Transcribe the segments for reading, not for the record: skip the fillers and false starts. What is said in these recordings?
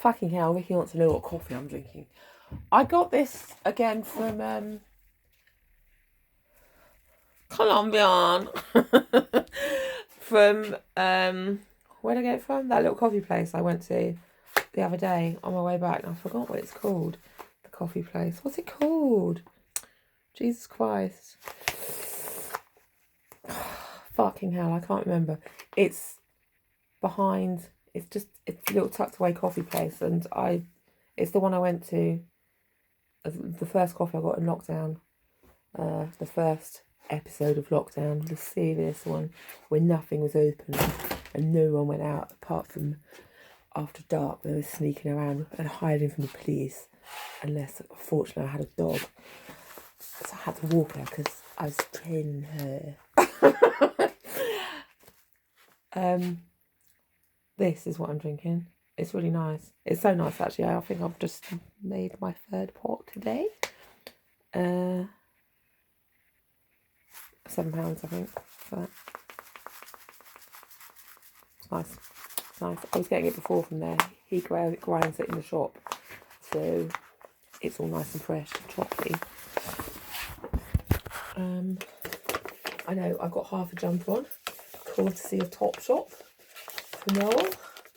Fucking hell, Vicky wants to know what coffee I'm drinking. I got this again from Colombian. From where did I get it from? That little coffee place I went to the other day on my way back, and I forgot what it's called. The coffee place. What's it called? Jesus Christ. Fucking hell, I can't remember. It's behind, it's a little tucked away coffee place, and it's the one I went to, the first coffee I got in lockdown, the first episode of lockdown, the serious one, when nothing was open and no one went out apart from after dark. They were sneaking around and hiding from the police, unless fortunately I had a dog, so I had to walk her because I was training her. This is what I'm drinking. It's really nice. It's so nice, actually. I think I've just made my third pot today. £7, I think, for that. It's nice. It's nice. I was getting it before from there. He grinds it in the shop, so it's all nice and fresh and chocolatey. I know I've got half a jump on, courtesy of Topshop for Noel.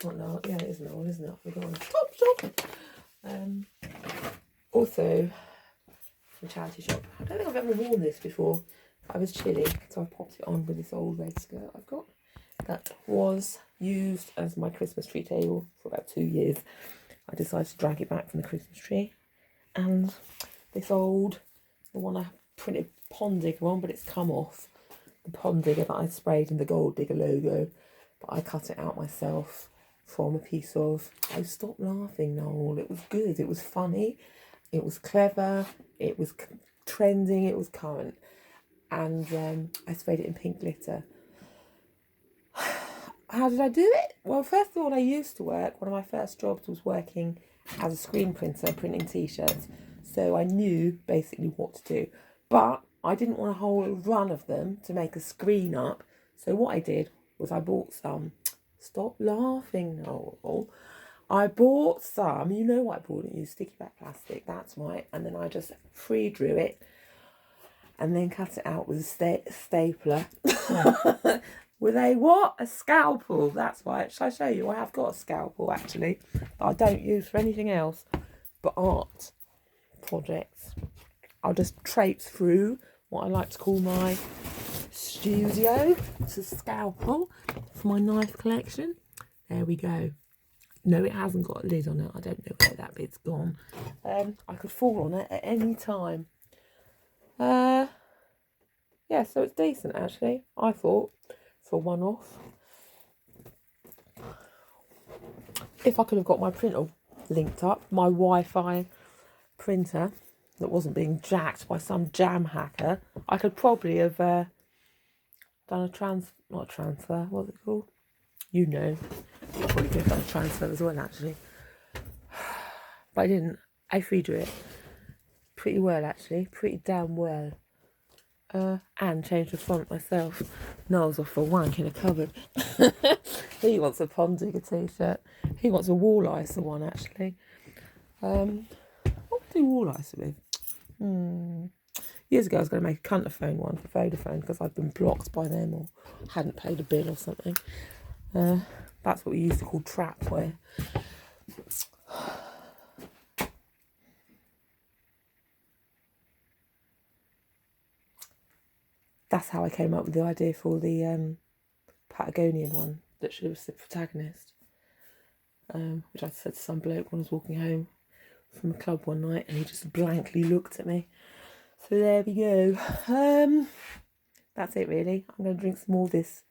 Not Noel, yeah, it is Noel, isn't it? We're going to Topshop. Also, from Charity Shop. I don't think I've ever worn this before. I was chilly, so I popped it on with this old red skirt I've got. That was used as my Christmas tree table for about 2 years. I decided to drag it back from the Christmas tree. And this old, the one I printed Pond Digger on, but it's come off. The Pond Digger that I sprayed in the Gold Digger logo. But I cut it out myself from a piece of... Oh, stop laughing, Noel. It was good. It was funny. It was clever. It was trending. It was current. And I sprayed it in pink glitter. How did I do it? Well, first of all, I used to work. One of my first jobs was working as a screen printer, printing T-shirts. So I knew basically what to do. But I didn't want a whole run of them to make a screen up. So what I did was I bought some. Stop laughing, Noel. I bought some. You know what I bought? It used sticky back plastic. That's right. And then I just free drew it. And then cut it out with a stapler. With a what? A scalpel. That's right. Shall I show you? I have got a scalpel, actually, that I don't use for anything else but art projects. I'll just traipse through what I like to call my studio. It's a scalpel for my knife collection. There we go. No, it hasn't got a lid on it. I don't know where that bit's gone. I could fall on it at any time. Yeah, so it's decent, actually, I thought, for one-off. If I could have got my printer linked up, my Wi-Fi printer that wasn't being jacked by some jam hacker, I could probably have done not a transfer, what's it called? You know, I probably could have done a transfer as well, actually. But I didn't. I free drew it pretty well, actually, pretty damn well. And changed the font myself. Noel's off for wank in a cupboard. He wants a Pond Digger t-shirt. He wants a Walliser one, actually. What would I do Walliser with? Years ago I was going to make a Cunterphone one for Vodafone because I'd been blocked by them or hadn't paid a bill or something. That's what we used to call trapware. That's how I came up with the idea for the Patagonian one that she was the protagonist. Which I said to some bloke when I was walking home from a club one night, and he just blankly looked at me. So there we go. That's it really. I'm going to drink some more of this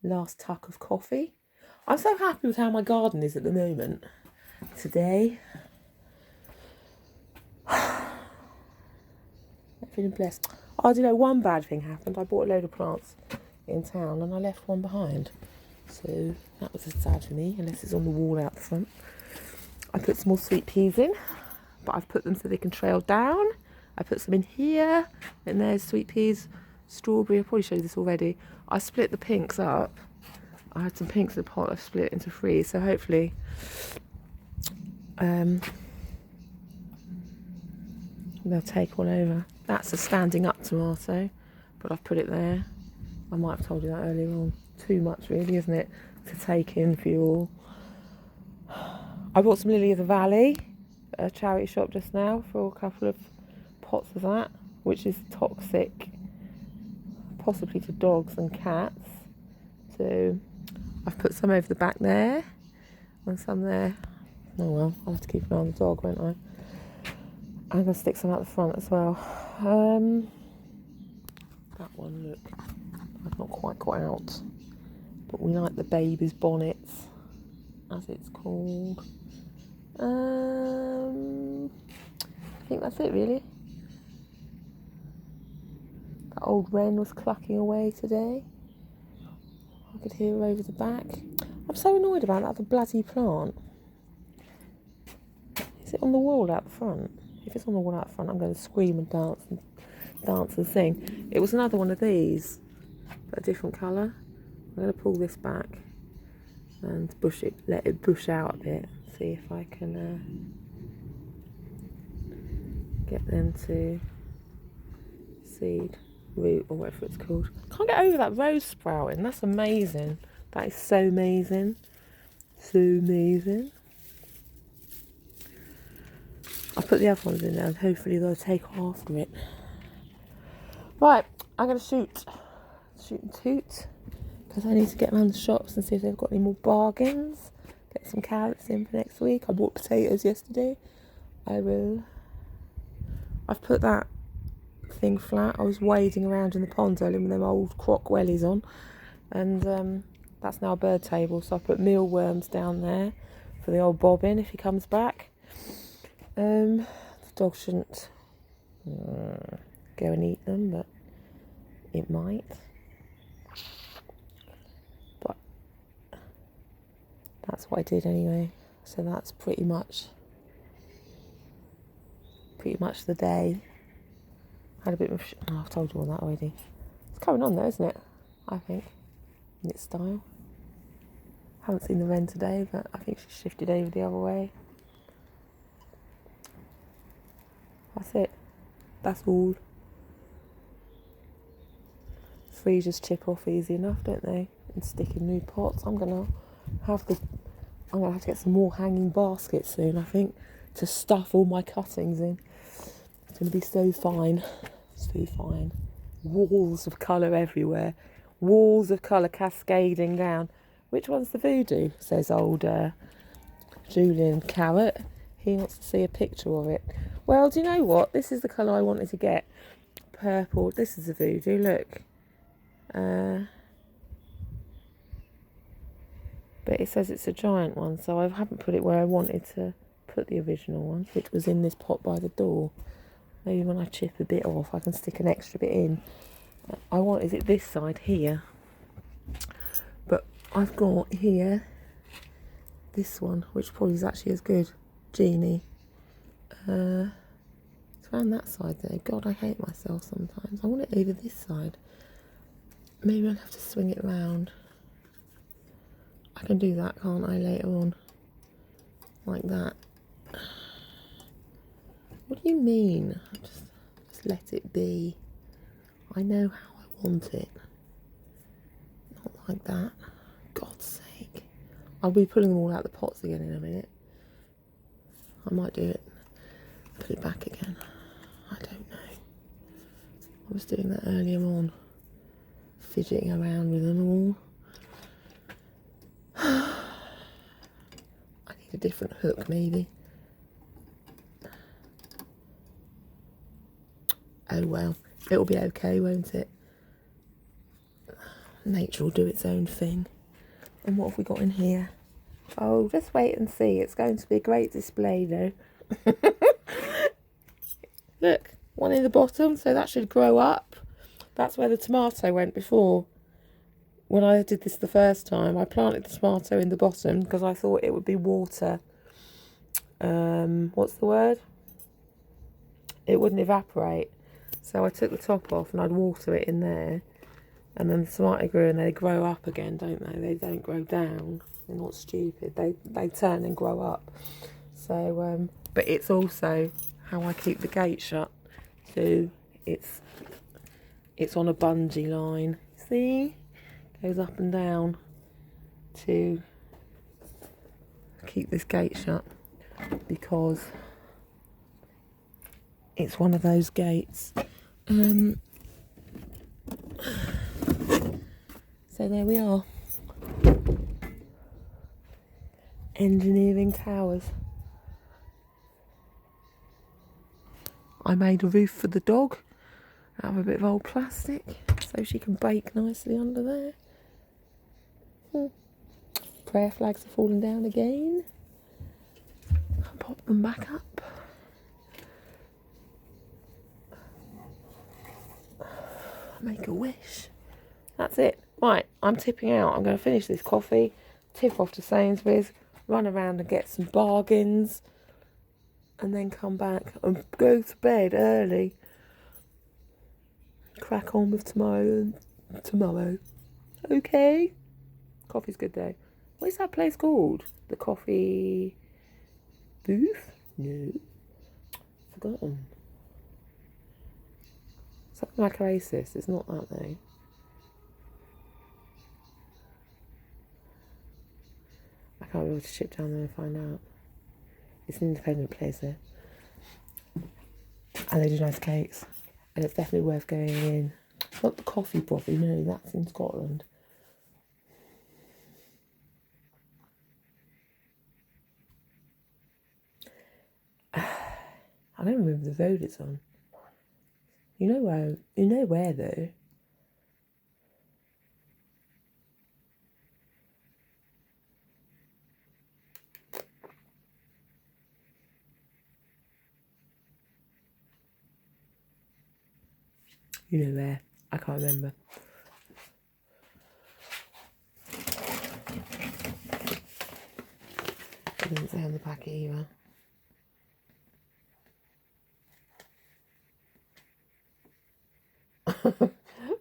last tuck of coffee. I'm so happy with how my garden is at the moment today. I'm feeling blessed. I don't know, one bad thing happened. I bought a load of plants in town and I left one behind. So that was sad for me, unless it's on the wall out the front. I put some more sweet peas in, but I've put them so they can trail down. I put some in here, and there's sweet peas, strawberry. I probably showed you this already. I split the pinks up. I had some pinks in the pot. I split it into 3, so hopefully they'll take one over. That's a standing up tomato, but I've put it there. I might have told you that earlier on. Too much really, isn't it, to take in for you all. I bought some Lily of the Valley at a charity shop just now for a couple of pots of that, which is toxic, possibly to dogs and cats. So I've put some over the back there and some there. Oh well, I'll have to keep an eye on the dog, won't I? I'm going to stick some out the front as well. That one, look, I've not quite got out, but we like the baby's bonnets, as it's called. I think that's it really. That old wren was clucking away today. I could hear her over the back. I'm so annoyed about that, the bloody plant. Is it on the wall out the front? If it's on the wall out the front, I'm going to scream and dance and sing. It was another one of these, but a different colour. I'm going to pull this back and let it bush out a bit. See if I can get them to seed, root, or whatever it's called. Can't get over that rose sprouting. That's amazing. That is so amazing. So amazing. I'll put the other ones in there and hopefully they'll take after it. Right, I'm going to shoot and toot, because I need to get around the shops and see if they've got any more bargains. Get some carrots in for next week. I bought potatoes yesterday. I've put that thing flat. I was wading around in the pond earlier with them old croc wellies on, and that's now a bird table, so I put mealworms down there for the old bobbin if he comes back. The dog shouldn't go and eat them, but it might. But that's what I did anyway. So that's pretty much the day. Had a bit of I've told you all that already. It's coming on though, isn't it? I think in its style. Haven't seen the wren today, but I think she shifted over the other way. That's it. That's all. Freezers chip off easy enough, don't they? And stick in new pots. I'm gonna have to get some more hanging baskets soon, I think, to stuff all my cuttings in. It's gonna be so fine. So fine. Walls of colour everywhere. Walls of colour cascading down. Which one's the voodoo? Says old Julian Carrot. He wants to see a picture of it. Well, do you know what? This is the colour I wanted to get. Purple. This is a voodoo, look. But it says it's a giant one, so I haven't put it where I wanted to put the original one, which was in this pot by the door. Maybe when I chip a bit off, I can stick an extra bit in. Is it this side here? But I've got here this one, which probably is actually as good. Genie. It's around that side there. God, I hate myself sometimes. I want it over this side. Maybe I'll have to swing it round. I can do that, can't I, later on? Like that. What do you mean? Just let it be. I know how I want it. Not like that. God's sake. I'll be pulling them all out the pots again in a minute. I might do it. Put it back again. I don't know. I was doing that earlier on. Fidgeting around with them all. I need a different hook, maybe. Oh well, it'll be okay, won't it? Nature will do its own thing. And what have we got in here? Oh, just wait and see. It's going to be a great display though. Look, one in the bottom, so that should grow up. That's where the tomato went before. When I did this the first time, I planted the tomato in the bottom because I thought it would be water. What's the word? It wouldn't evaporate. So I took the top off and I'd water it in there. And then the tomato grew and they grow up again, don't they? They don't grow down. They're not stupid. They turn and grow up. So, but it's also how I keep the gate shut. So it's on a bungee line. See? Goes up and down to keep this gate shut, because it's one of those gates. So there we are. Engineering towers. I made a roof for the dog out of a bit of old plastic so she can bake nicely under there. Prayer flags are falling down again. I'll pop them back up. Make a wish. That's it. Right, I'm tipping out. I'm going to finish this coffee, tip off to Sainsbury's, run around and get some bargains, and then come back and go to bed early. Crack on with tomorrow. Okay? Coffee's good though. What is that place called? The coffee booth? No. Forgotten. Something like Oasis. It's not that though. I can't be able to chip down there and find out. It's an independent place there. And they do nice cakes. And it's definitely worth going in. It's not the coffee brothie, no, that's in Scotland. I don't remember the road it's on. You know where though. You know where. I can't remember. It doesn't say on the packet either.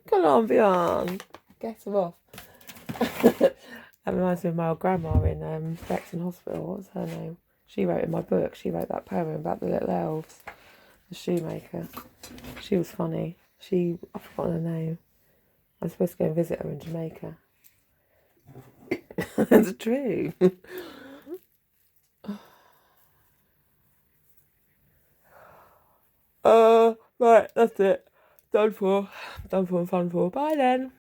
Come on, Bjorn. Get her off. That reminds me of my old grandma in Bexon Hospital. What was her name? She wrote in my book. She wrote that poem about the little elves. The shoemaker. She was funny. I've forgotten her name. I'm supposed to go and visit her in Jamaica. That's true. Right, that's it. Done for and fun for. Bye then.